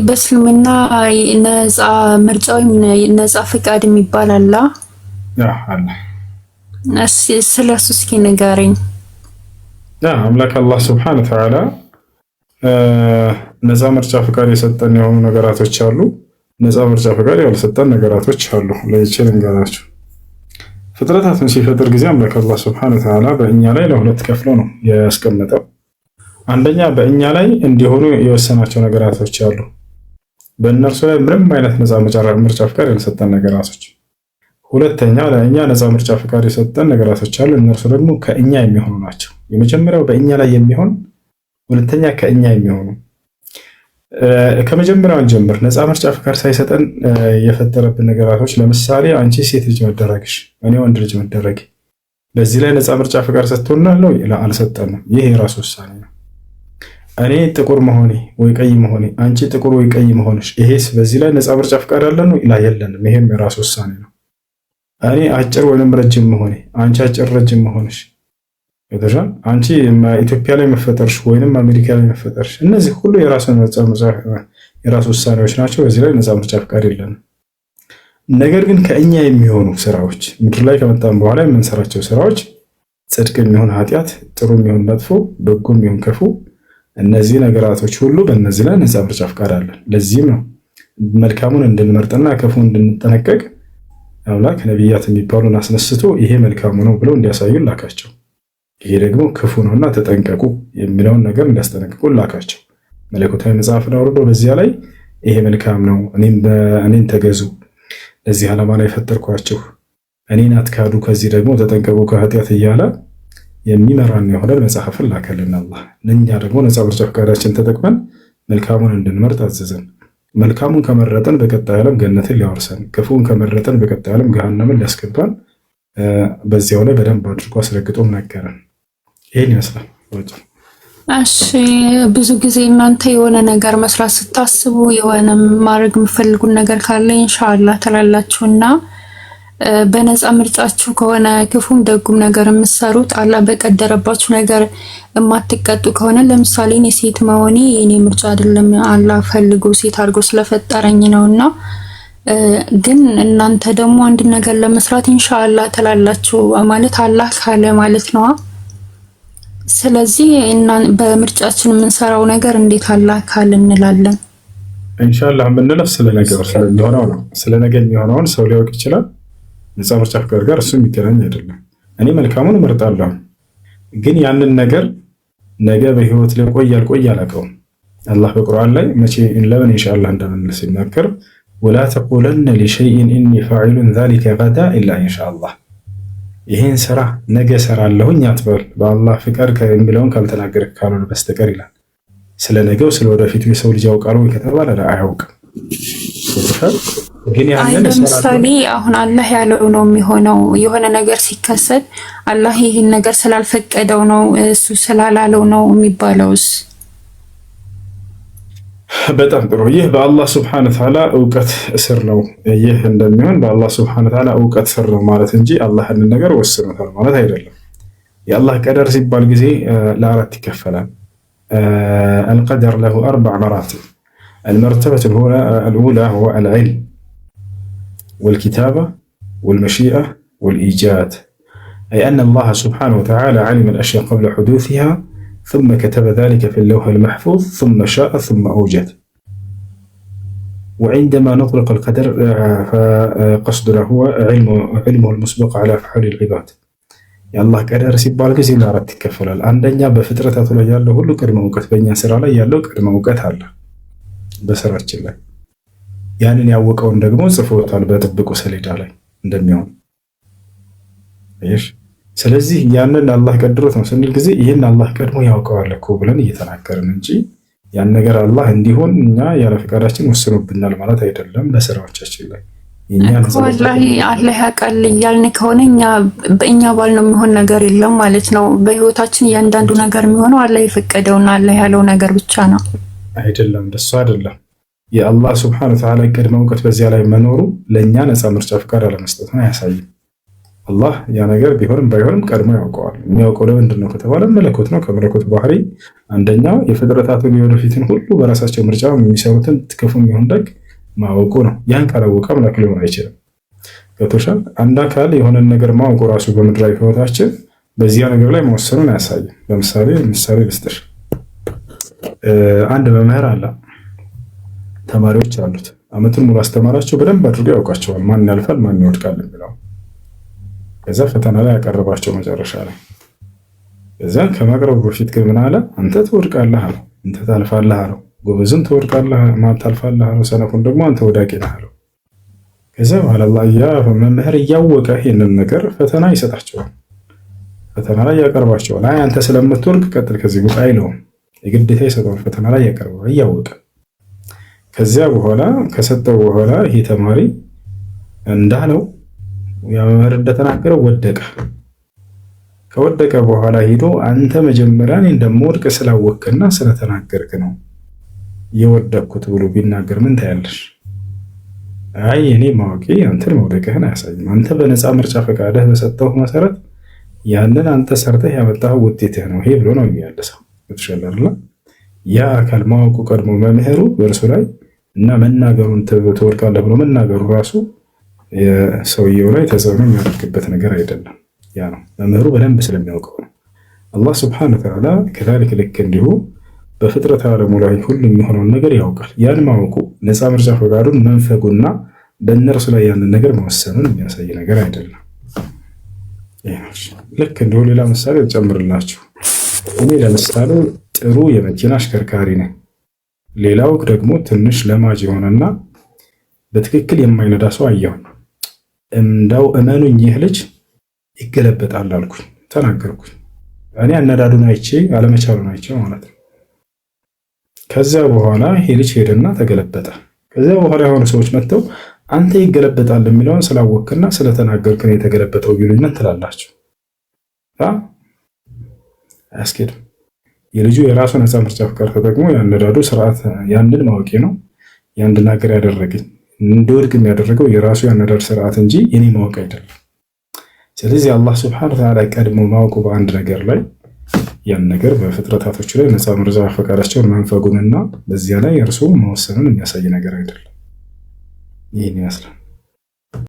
በእስልምና ነፃ ምርጫ ወይም ነፃ ፍቃድ የሚባል አለ። አለ። ስለሱ እስኪ ንገረኝ። አምላክ አላህ ሱብሓነሁ ወተዓላ ነፃ ምርጫ ፍቃድ የሰጠን የሆኑ ነገራቶች አሉ። ነፃ ምርጫ ፍቃድ ያልሰጠን ነገራቶች አሉ። ለይቼ ልንገራችሁ። ፍጥረታትን ሲፈጥር ጊዜ አምላክ አላህ ሱብሓነሁ ወተዓላ በእኛ ላይ ለሁለት ከፍሎ ነው ያስቀመጠው። አንደኛ በእኛ ላይ እንዲሆኑ የወሰናቸው ነገራቶች አሉ። በእነርሱ ላይ ምንም አይነት ነፃ ምርጫ ፍቃድ ያልሰጠን ነገራቶች። ሁለተኛ ለእኛ ነፃ ምርጫ ፍቃድ የሰጠን ነገራቶች አሉ። እነርሱ ደግሞ ከእኛ የሚሆኑ ናቸው። የመጀመሪያው በእኛ ላይ የሚሆን፣ ሁለተኛ ከእኛ የሚሆኑ። ከመጀመሪያውን ጀምር ነፃ ምርጫ ፍቃድ ሳይሰጠን የፈጠረብን ነገራቶች፣ ለምሳሌ አንቺ ሴት ልጅ መደረግሽ፣ እኔ ወንድ ልጅ መደረግ፣ በዚህ ላይ ነፃ ምርጫ ፍቃድ ሰጥቶናል? አልሰጠንም። ይህ የራሱ ውሳኔ ነው። እኔ ጥቁር መሆኔ ወይ ቀይ መሆኔ፣ አንቺ ጥቁር ወይ ቀይ መሆንሽ፣ ይሄስ በዚህ ላይ ነፃ ምርጫ ፍቃድ አለን ነው? የለንም። ይሄም የራሱ ውሳኔ ነው። እኔ አጭር ወይም ረጅም መሆኔ፣ አንቺ አጭር ረጅም መሆንሽ፣ አንቺ ኢትዮጵያ ላይ መፈጠርሽ ወይንም አሜሪካ ላይ መፈጠርሽ፣ እነዚህ ሁሉ የራሱ ውሳኔዎች ናቸው። በዚህ ላይ ነፃ ምርጫ ፍቃድ የለንም። ነገር ግን ከእኛ የሚሆኑ ስራዎች፣ ምድር ላይ ከመጣን በኋላ የምንሰራቸው ስራዎች፣ ጽድቅ የሚሆን ኃጢአት፣ ጥሩ የሚሆን መጥፎ፣ በጎ የሚሆን ክፉ፣ እነዚህ ነገራቶች ሁሉ በእነዚህ ላይ ነፃ ምርጫ ፍቃድ አለን። ለዚህም ነው መልካሙን እንድንመርጥና ክፉ እንድንጠነቀቅ አምላክ ነቢያት የሚባሉን አስነስቶ ይሄ መልካሙ ነው ብለው እንዲያሳዩ ላካቸው። ይሄ ደግሞ ክፉ ነውና ተጠንቀቁ የሚለውን ነገር እንዲያስጠነቅቁ ላካቸው። መለኮታዊ መጽሐፍን አውርዶ በዚያ ላይ ይሄ መልካም ነው፣ እኔን ተገዙ፣ ለዚህ ዓላማ ላይ ፈጠርኳችሁ፣ እኔን አትካዱ፣ ከዚህ ደግሞ ተጠንቀቁ ከኃጢአት እያለ የሚመራን የሆነ መጽሐፍን ላከልን አላህ። ለእኛ ደግሞ ነፃ ምርጫ ፈቃዳችን ተጠቅመን መልካሙን እንድንመርጥ አዘዘን። መልካሙን ከመረጠን በቀጣይ ዓለም ገነትን ሊያወርሰን፣ ክፉን ከመረጠን በቀጣይ ዓለም ገሃነምን ሊያስገባን በዚያው ላይ በደንብ አድርጎ አስረግጦም ነገረን። ይህን ይመስላል። እሺ፣ ብዙ ጊዜ እናንተ የሆነ ነገር መስራት ስታስቡ የሆነ ማድረግ የምፈልጉን ነገር ካለ ኢንሻአላህ ትላላችሁና በነፃ ምርጫችሁ ከሆነ ክፉም ደጉም ነገር የምትሰሩት አላህ በቀደረባችሁ ነገር የማትቀጡ ከሆነ፣ ለምሳሌ እኔ ሴት መሆኔ የኔ ምርጫ አይደለም፣ አላህ ፈልጎ ሴት አድርጎ ስለፈጠረኝ ነውና፣ ግን እናንተ ደግሞ አንድ ነገር ለመስራት ኢንሻአላህ ትላላችሁ ማለት አላህ ካለ ማለት ነው። ስለዚህ በምርጫችን የምንሰራው ነገር እንዴት አላህ ካለ እንላለን? ኢንሻአላህ የምንለው ስለ ነገር ስለሚሆነው ነው። ስለ ነገር የሚሆነውን ሰው ሊያውቅ ይችላል። ነፃ ምርጫ ፍቃድ ጋር እሱ የሚገናኝ አይደለም። እኔ መልካሙን እመርጣለሁ፣ ግን ያንን ነገር ነገ በህይወት ላይ ቆይ አልቆይ አላውቀውም። አላህ በቁርአን ላይ መቼ ለምን ኢንሻአላህ እንደምንል ሲናገር ወላ ተቁለነ ሊሸይኢን ኢኒ ፋዒሉን ዛሊከ ገዳ ኢላ ኢንሻአላህ፣ ይህን ስራ ነገ እሰራለሁኝ አትበል በአላህ ፍቃድ የሚለውን ካልተናገርክ ካልሆነ በስተቀር ይላል። ስለ ነገው ስለ ወደፊቱ የሰው ልጅ ያውቃል ወይ ከተባለ አያውቅም። ግን ለምሳሌ አሁን አላህ ያለው ነው የሚሆነው። የሆነ ነገር ሲከሰት አላህ ይህን ነገር ስላልፈቀደው ነው እሱ ስላላለው ነው የሚባለውስ? በጣም ጥሩ። ይህ በአላህ ሱብሓነሁ ወተዓላ እውቀት ስር ነው። ይህ እንደሚሆን በአላህ ሱብሓነሁ ወተዓላ እውቀት ስር ነው ማለት እንጂ አላህ ያንን ነገር ወስኖታል ማለት አይደለም። የአላህ ቀደር ሲባል ጊዜ ለአራት ይከፈላል። አልቀደር ለሁ አርበዕ መራቲብ። المرتبة الأولى هو العلم والكتابة والمشيئة والإيجاد، أي أن الله سبحانه وتعالى علم الأشياء قبل حدوثها ثم كتب ذلك في اللوح المحفوظ ثم شاء ثم أوجد. وعندما نطلق القدر فقصدنا هو علمه المسبق على أفعال العباد. يا الله قدر ሲባል ጊዜ ለአራት ይከፈላል። አንደኛ በፍጥረታቱ ላይ ያለው ሁሉ ቅድመ እውቀት፣ በእኛ ስራ ላይ ያለው ቅድመ እውቀት አለ በስራችን ላይ ያንን ያወቀውን ደግሞ ጽፎታል በጥብቁ ሰሌዳ ላይ እንደሚሆን። ስለዚህ ያንን አላህ ቀድሮት ነው ስንል ጊዜ ይህን አላህ ቀድሞ ያውቀዋል እኮ ብለን እየተናገርን እንጂ ያን ነገር አላህ እንዲሆን እኛ ያለ ፈቃዳችን ወስኖብናል ማለት አይደለም። በስራዎቻችን ላይ ወላሂ አላህ ያውቃል እያልን ከሆነ በእኛ ባልነው የሚሆን ነገር የለም ማለት ነው። በህይወታችን እያንዳንዱ ነገር የሚሆነው አላህ የፈቀደውና አላህ ያለው ነገር ብቻ ነው። አይደለም እንደሱ አይደለም። የአላህ ሱብሓነሁ ወተዓላ ቅድመ እውቀት በዚያ ላይ መኖሩ ለእኛ ነፃ ምርጫ ፍቃድ አለመስጠቱን አያሳይም። አላህ ያ ነገር ቢሆንም ባይሆንም ቀድሞ ያውቀዋል። የሚያውቀው ለምንድን ነው ከተባለ መለኮት ነው። ከመለኮት ባህሪ አንደኛው የፍጥረታቱን የወደፊትን ሁሉ በራሳቸው ምርጫ የሚሰሩትን ክፉም ይሁን ደግ ማወቁ ነው። ያን ካላወቀ አምላክ ሊሆን አይችልም። ገብቶሻል? አንድ አካል የሆነን ነገር ማወቁ ራሱ በምድራዊ ህይወታችን በዚያ ነገር ላይ መወሰኑን አያሳይም። ምሳሌ ልስጥሽ። አንድ መምህር አለ፣ ተማሪዎች አሉት። አመቱን ሙሉ አስተማራቸው፣ በደንብ አድርጎ ያውቃቸዋል። ማን ያልፋል ማን ይወድቃል የሚለው። ከዛ ፈተና ላይ ያቀረባቸው መጨረሻ ላይ። ከዛ ከማቅረቡ በፊት ግን ምን አለ? አንተ ትወድቃለህ አለው፣ አንተ ታልፋለህ አለው፣ ጎበዝን ትወድቃለህ ታልፋለህ አለው፣ ሰነፉን ደግሞ አንተ ወዳቂ ነህ አለው። ከዛ በኋላ መምህር እያወቀ ይህንን ነገር ፈተና ይሰጣቸዋል። ፈተና ላይ ያቀርባቸዋል። አይ አንተ ስለምትወድቅ ቀጥል ከዚህ ቦታ አይለውም፣ የግዴታ ይሰጠዋል። ፈተና ላይ ያቀርበዋል እያወቀ። ከዚያ በኋላ ከሰጠው በኋላ ይሄ ተማሪ እንዳለው ያ መምህር እንደተናገረው ወደቀ። ከወደቀ በኋላ ሄዶ አንተ መጀመሪያ እኔ እንደምወድቅ ስላወቅክና ስለተናገርክ ነው የወደቅኩት ብሎ ቢናገር ምን ታያለሽ? አይ እኔ ማወቄ አንተን መውደቅህን አያሳይም። አንተ በነፃ ምርጫ ፈቃድህ በሰጠው መሰረት ያንን አንተ ሰርተህ ያመጣኸው ውጤትህ ነው ይሄ ብሎ ነው የሚያለሰው። ተሻለለ ያ አካል ማወቁ ቀድሞ መምህሩ በእርሱ ላይ እና መናገሩን ትወድቃለህ ብሎ መናገሩ ራሱ የሰውየው ላይ ተጽዕኖ የሚያደርግበት ነገር አይደለም። ያ ነው መምህሩ በደንብ ስለሚያውቀው ነው። አላህ ስብሐነሁ ወተዓላ ከዛልክ ልክ እንዲሁ በፍጥረት ዓለሙ ላይ ሁሉ የሚሆነውን ነገር ያውቃል። ያን ማወቁ ነፃ ምርጫ ፈቃዱን መንፈጉና በእነርሱ ላይ ያንን ነገር መወሰኑን የሚያሳይ ነገር አይደለም። ልክ እንዲሁ ሌላ ምሳሌ ልጨምርላችሁ። እኔ ለምሳሌ ጥሩ የመኪና አሽከርካሪ ነኝ። ሌላው ደግሞ ትንሽ ለማጅ የሆነና በትክክል የማይነዳ ሰው አየሁኝ። እንደው እመኑኝ ይህ ልጅ ይገለበጣል አልኩኝ፣ ተናገርኩኝ። እኔ አነዳዱን አይቼ አለመቻሉን አይቼ ማለት ነው። ከዚያ በኋላ ይሄ ልጅ ሄደና ተገለበጠ። ከዚያ በኋላ የሆኑ ሰዎች መጥተው አንተ ይገለበጣል የሚለውን ስላወቅክና ስለተናገርክ ነው የተገለበጠው ቢሉኝ ምን ትላላችሁ? አያስኬድም። የልጁ የራሱ ነፃ ምርጫ ፍቃድ ተጠቅሞ ያነዳዱ ስርዓት ያንን ማወቄ ነው ያንድናገር ያደረገኝ እንዲወድቅ የሚያደረገው የራሱ ያነዳድ ስርዓት እንጂ የኔ ማወቅ አይደለም። ስለዚህ አላህ ሱብሓነሁ ወተዓላ ቀድሞ ማወቁ በአንድ ነገር ላይ ያን ነገር በፍጥረታቶቹ ላይ ነፃ ምርጫ ፈቃዳቸውን መንፈጉንና በዚያ ላይ እርሱ መወሰኑን የሚያሳይ ነገር አይደለም። ይህን ይመስላል።